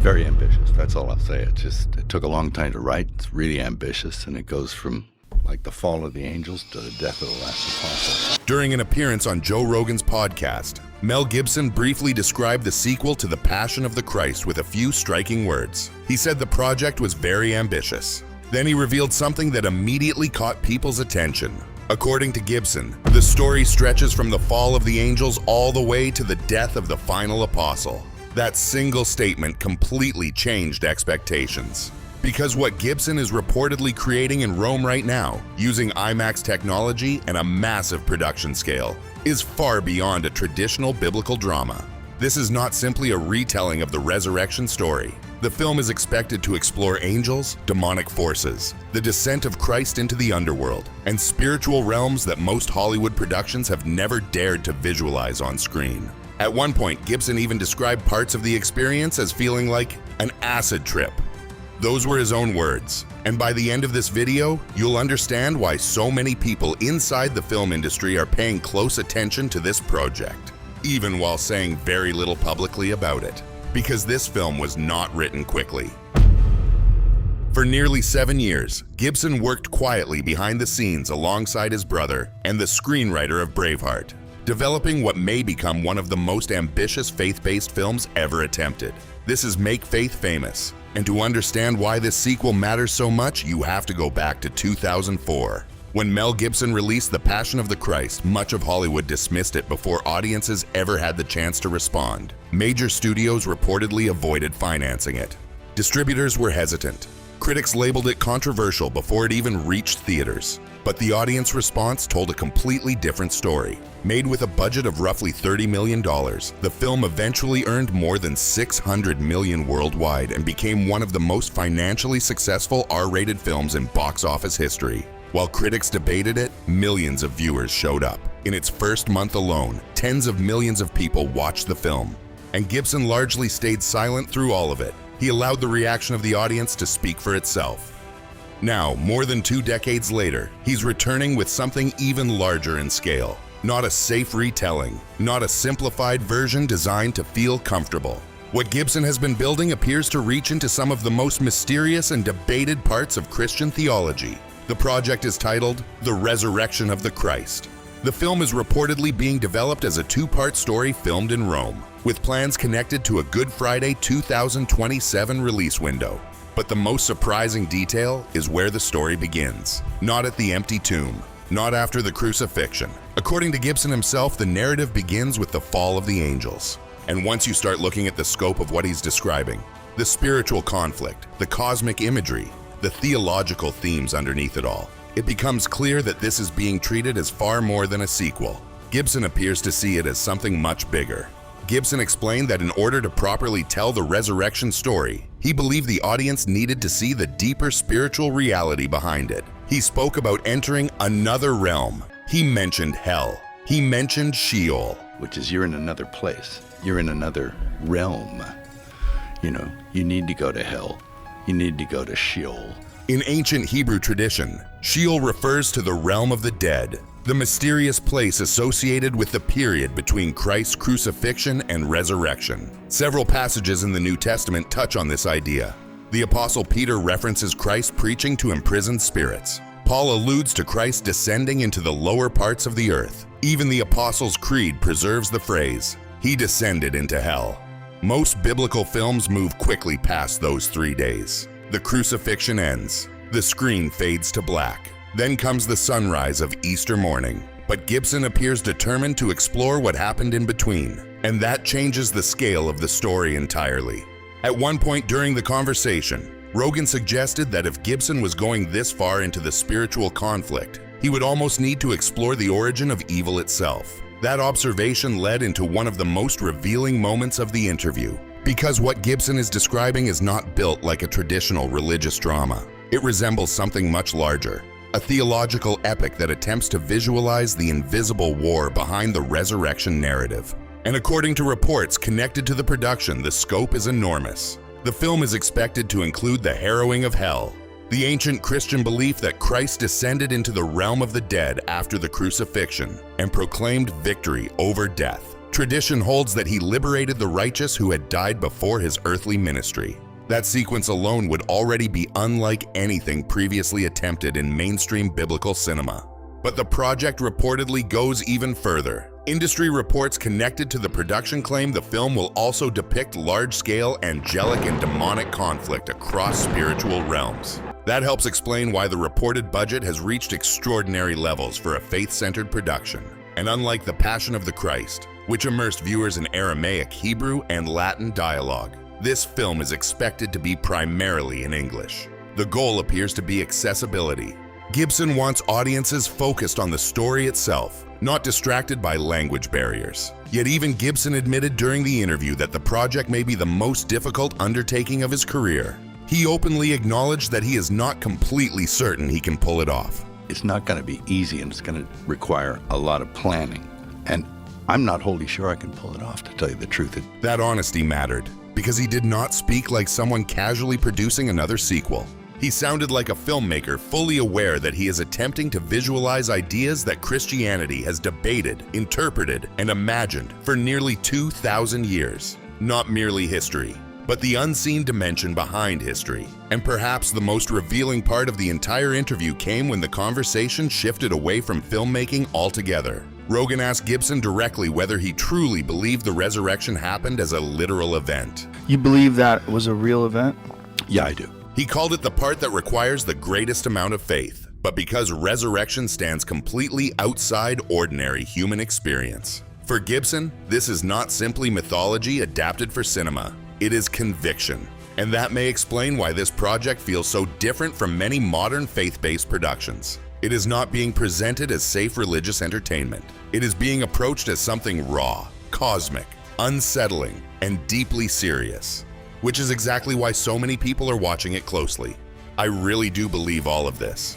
Very ambitious, that's all I'll say. It took a long time to write. It's really ambitious, and it goes from like the fall of the angels to the death of the last apostle. During an appearance on Joe Rogan's podcast, Mel Gibson briefly described the sequel to The Passion of the Christ with a few striking words. He said the project was very ambitious. Then he revealed something that immediately caught people's attention. According to Gibson, the story stretches from the fall of the angels all the way to the death of the final apostle. That single statement completely changed expectations. Because what Gibson is reportedly creating in Rome right now, using IMAX technology and a massive production scale, is far beyond a traditional biblical drama. This is not simply a retelling of the resurrection story. The film is expected to explore angels, demonic forces, the descent of Christ into the underworld, and spiritual realms that most Hollywood productions have never dared to visualize on screen. At one point, Gibson even described parts of the experience as feeling like an acid trip. Those were his own words, and by the end of this video, you'll understand why so many people inside the film industry are paying close attention to this project, even while saying very little publicly about it. Because this film was not written quickly. For nearly 7 years, Gibson worked quietly behind the scenes alongside his brother and the screenwriter of Braveheart, developing what may become one of the most ambitious faith-based films ever attempted. This is Make Faith Famous, and to understand why this sequel matters so much, you have to go back to 2004. When Mel Gibson released The Passion of the Christ, much of Hollywood dismissed it before audiences ever had the chance to respond. Major studios reportedly avoided financing it. Distributors were hesitant. Critics labeled it controversial before it even reached theaters. But the audience response told a completely different story. Made with a budget of roughly $30 million, the film eventually earned more than $600 million worldwide and became one of the most financially successful R-rated films in box office history. While critics debated it, millions of viewers showed up. In its first month alone, tens of millions of people watched the film. And Gibson largely stayed silent through all of it. He allowed the reaction of the audience to speak for itself. Now, more than 2 decades later, he's returning with something even larger in scale. Not a safe retelling, not a simplified version designed to feel comfortable. What Gibson has been building appears to reach into some of the most mysterious and debated parts of Christian theology. The project is titled The Resurrection of the Christ. The film is reportedly being developed as a 2-part story filmed in Rome, with plans connected to a Good Friday 2027 release window. But the most surprising detail is where the story begins. Not at the empty tomb, not after the crucifixion. According to Gibson himself, the narrative begins with the fall of the angels. And once you start looking at the scope of what he's describing, the spiritual conflict, the cosmic imagery, the theological themes underneath it all, it becomes clear that this is being treated as far more than a sequel. Gibson appears to see it as something much bigger. Gibson explained that in order to properly tell the resurrection story, he believed the audience needed to see the deeper spiritual reality behind it. He spoke about entering another realm. He mentioned hell. He mentioned Sheol. Which is you're in another place. You're in another realm. You know, you need to go to hell. You need to go to Sheol. In ancient Hebrew tradition, Sheol refers to the realm of the dead, the mysterious place associated with the period between Christ's crucifixion and resurrection. Several passages in the New Testament touch on this idea. The Apostle Peter references Christ preaching to imprisoned spirits. Paul alludes to Christ descending into the lower parts of the earth. Even the Apostles' Creed preserves the phrase, "He descended into hell." Most biblical films move quickly past those 3 days. The crucifixion ends. The screen fades to black. Then comes the sunrise of Easter morning. But Gibson appears determined to explore what happened in between, and that changes the scale of the story entirely. At one point during the conversation, Rogan suggested that if Gibson was going this far into the spiritual conflict, he would almost need to explore the origin of evil itself. That observation led into one of the most revealing moments of the interview. Because what Gibson is describing is not built like a traditional religious drama. It resembles something much larger, a theological epic that attempts to visualize the invisible war behind the resurrection narrative. And according to reports connected to the production, the scope is enormous. The film is expected to include the Harrowing of Hell, the ancient Christian belief that Christ descended into the realm of the dead after the crucifixion and proclaimed victory over death. Tradition holds that he liberated the righteous who had died before his earthly ministry. That sequence alone would already be unlike anything previously attempted in mainstream biblical cinema. But the project reportedly goes even further. Industry reports connected to the production claim the film will also depict large-scale angelic and demonic conflict across spiritual realms. That helps explain why the reported budget has reached extraordinary levels for a faith-centered production. And unlike The Passion of the Christ, which immersed viewers in Aramaic, Hebrew, and Latin dialogue, this film is expected to be primarily in English. The goal appears to be accessibility. Gibson wants audiences focused on the story itself, not distracted by language barriers. Yet even Gibson admitted during the interview that the project may be the most difficult undertaking of his career. He openly acknowledged that he is not completely certain he can pull it off. It's not going to be easy, and it's going to require a lot of planning. And I'm not wholly sure I can pull it off, to tell you the truth. That honesty mattered, because he did not speak like someone casually producing another sequel. He sounded like a filmmaker fully aware that he is attempting to visualize ideas that Christianity has debated, interpreted, and imagined for nearly 2,000 years. Not merely history, but the unseen dimension behind history. And perhaps the most revealing part of the entire interview came when the conversation shifted away from filmmaking altogether. Rogan asked Gibson directly whether he truly believed the resurrection happened as a literal event. You believe that was a real event? Yeah, I do. He called it the part that requires the greatest amount of faith, but because resurrection stands completely outside ordinary human experience. For Gibson, this is not simply mythology adapted for cinema. It is conviction. And that may explain why this project feels so different from many modern faith-based productions. It is not being presented as safe religious entertainment. It is being approached as something raw, cosmic, unsettling, and deeply serious. Which is exactly why so many people are watching it closely. I really do believe all of this.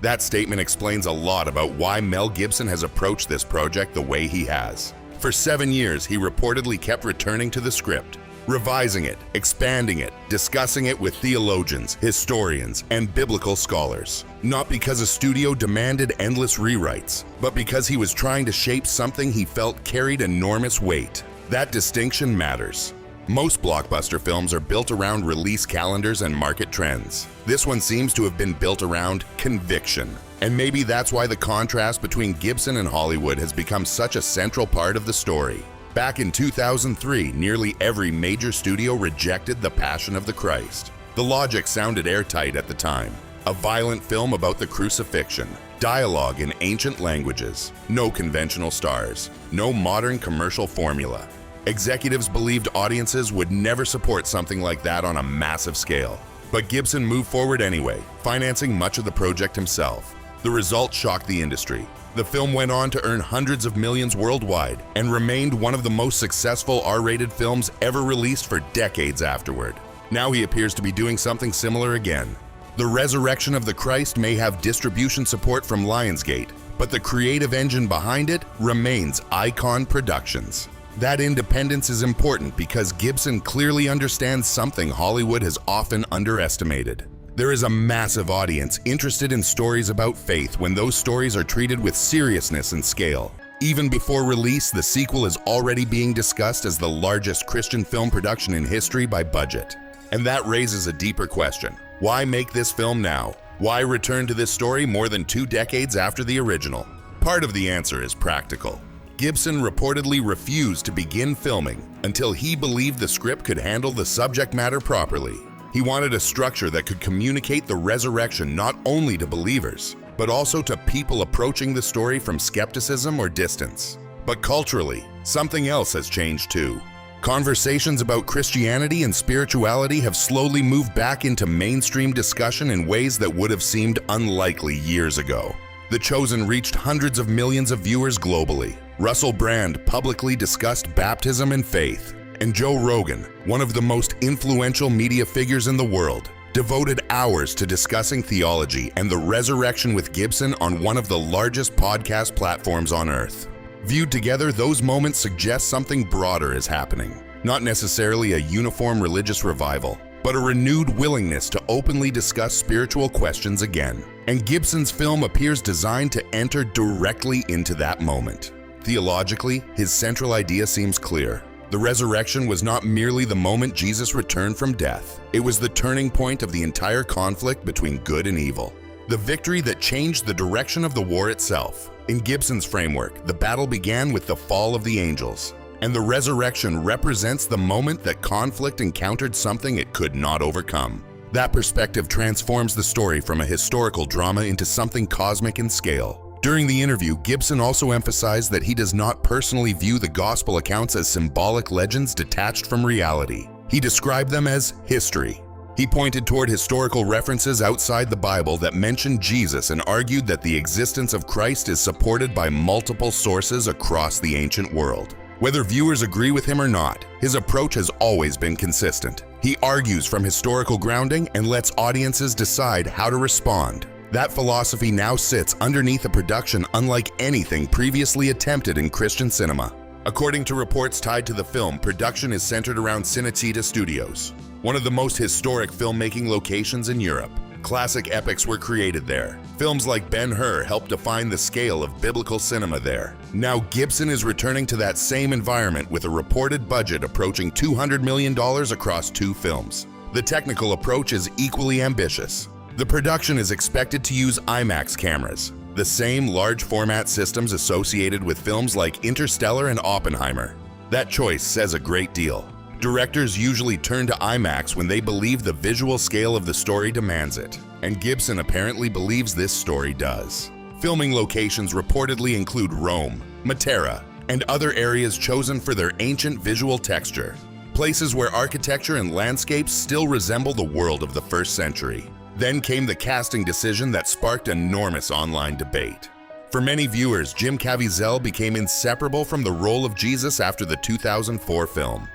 That statement explains a lot about why Mel Gibson has approached this project the way he has. For 7 years, he reportedly kept returning to the script, revising it, expanding it, discussing it with theologians, historians, and biblical scholars. Not because a studio demanded endless rewrites, but because he was trying to shape something he felt carried enormous weight. That distinction matters. Most blockbuster films are built around release calendars and market trends. This one seems to have been built around conviction. And maybe that's why the contrast between Gibson and Hollywood has become such a central part of the story. Back in 2003, nearly every major studio rejected The Passion of the Christ. The logic sounded airtight at the time. A violent film about the crucifixion, dialogue in ancient languages, no conventional stars, no modern commercial formula. Executives believed audiences would never support something like that on a massive scale. But Gibson moved forward anyway, financing much of the project himself. The result shocked the industry. The film went on to earn hundreds of millions worldwide and remained one of the most successful R-rated films ever released for decades afterward. Now he appears to be doing something similar again. The resurrection of the Christ may have distribution support from Lionsgate, but the creative engine behind it remains Icon Productions. That independence is important because Gibson clearly understands something Hollywood has often underestimated. There is a massive audience interested in stories about faith when those stories are treated with seriousness and scale. Even before release, the sequel is already being discussed as the largest Christian film production in history by budget. And that raises a deeper question. Why make this film now? Why return to this story more than 2 decades after the original? Part of the answer is practical. Gibson reportedly refused to begin filming until he believed the script could handle the subject matter properly. He wanted a structure that could communicate the resurrection not only to believers, but also to people approaching the story from skepticism or distance. But culturally, something else has changed too. Conversations about Christianity and spirituality have slowly moved back into mainstream discussion in ways that would have seemed unlikely years ago. The Chosen reached hundreds of millions of viewers globally. Russell Brand publicly discussed baptism and faith. And Joe Rogan, one of the most influential media figures in the world, devoted hours to discussing theology and the resurrection with Gibson on one of the largest podcast platforms on earth. Viewed together, those moments suggest something broader is happening. Not necessarily a uniform religious revival, but a renewed willingness to openly discuss spiritual questions again. And Gibson's film appears designed to enter directly into that moment. Theologically, his central idea seems clear. The resurrection was not merely the moment Jesus returned from death. It was the turning point of the entire conflict between good and evil. The victory that changed the direction of the war itself. In Gibson's framework, the battle began with the fall of the angels, and the resurrection represents the moment that conflict encountered something it could not overcome. That perspective transforms the story from a historical drama into something cosmic in scale. During the interview, Gibson also emphasized that he does not personally view the gospel accounts as symbolic legends detached from reality. He described them as history. He pointed toward historical references outside the Bible that mentioned Jesus and argued that the existence of Christ is supported by multiple sources across the ancient world. Whether viewers agree with him or not, his approach has always been consistent. He argues from historical grounding and lets audiences decide how to respond. That philosophy now sits underneath a production unlike anything previously attempted in Christian cinema. According to reports tied to the film, production is centered around Cinecittà Studios, one of the most historic filmmaking locations in Europe. Classic epics were created there. Films like Ben-Hur helped define the scale of biblical cinema there. Now Gibson is returning to that same environment with a reported budget approaching $200 million across 2 films. The technical approach is equally ambitious. The production is expected to use IMAX cameras, the same large format systems associated with films like Interstellar and Oppenheimer. That choice says a great deal. Directors usually turn to IMAX when they believe the visual scale of the story demands it, and Gibson apparently believes this story does. Filming locations reportedly include Rome, Matera, and other areas chosen for their ancient visual texture, places where architecture and landscapes still resemble the world of the 1st century. Then came the casting decision that sparked enormous online debate. For many viewers, Jim Caviezel became inseparable from the role of Jesus after the 2004 film.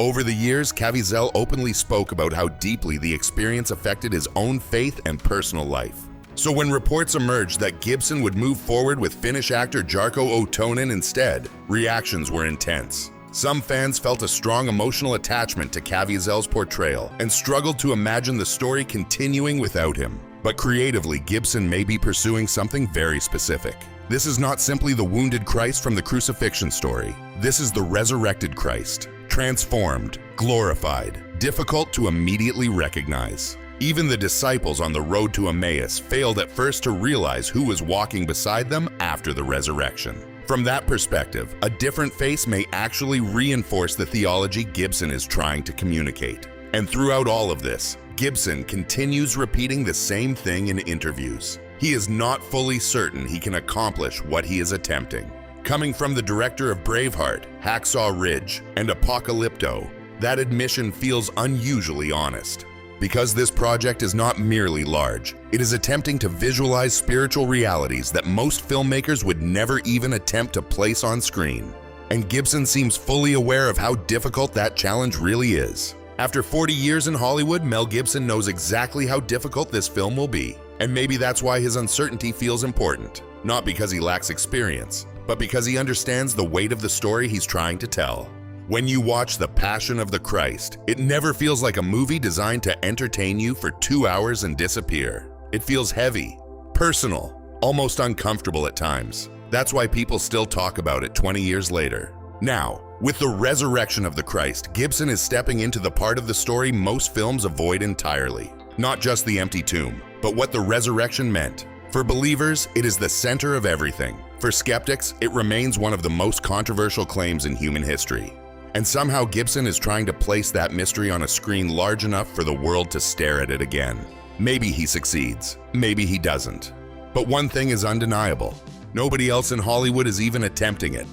Over the years, Caviezel openly spoke about how deeply the experience affected his own faith and personal life. So when reports emerged that Gibson would move forward with Finnish actor Jarkko Otonen instead, reactions were intense. Some fans felt a strong emotional attachment to Caviezel's portrayal and struggled to imagine the story continuing without him. But creatively, Gibson may be pursuing something very specific. This is not simply the wounded Christ from the crucifixion story. This is the resurrected Christ, transformed, glorified, difficult to immediately recognize. Even the disciples on the road to Emmaus failed at first to realize who was walking beside them after the resurrection. From that perspective, a different face may actually reinforce the theology Gibson is trying to communicate. And throughout all of this, Gibson continues repeating the same thing in interviews. He is not fully certain he can accomplish what he is attempting. Coming from the director of Braveheart, Hacksaw Ridge, and Apocalypto, that admission feels unusually honest. Because this project is not merely large, it is attempting to visualize spiritual realities that most filmmakers would never even attempt to place on screen. And Gibson seems fully aware of how difficult that challenge really is. After 40 years in Hollywood, Mel Gibson knows exactly how difficult this film will be. And maybe that's why his uncertainty feels important. Not because he lacks experience, but because he understands the weight of the story he's trying to tell. When you watch The Passion of the Christ, it never feels like a movie designed to entertain you for 2 hours and disappear. It feels heavy, personal, almost uncomfortable at times. That's why people still talk about it 20 years later. Now, with the resurrection of the Christ, Gibson is stepping into the part of the story most films avoid entirely. Not just the empty tomb, but what the resurrection meant. For believers, it is the center of everything. For skeptics, it remains one of the most controversial claims in human history. And somehow Gibson is trying to place that mystery on a screen large enough for the world to stare at it again. Maybe he succeeds, maybe he doesn't. But one thing is undeniable. Nobody else in Hollywood is even attempting it.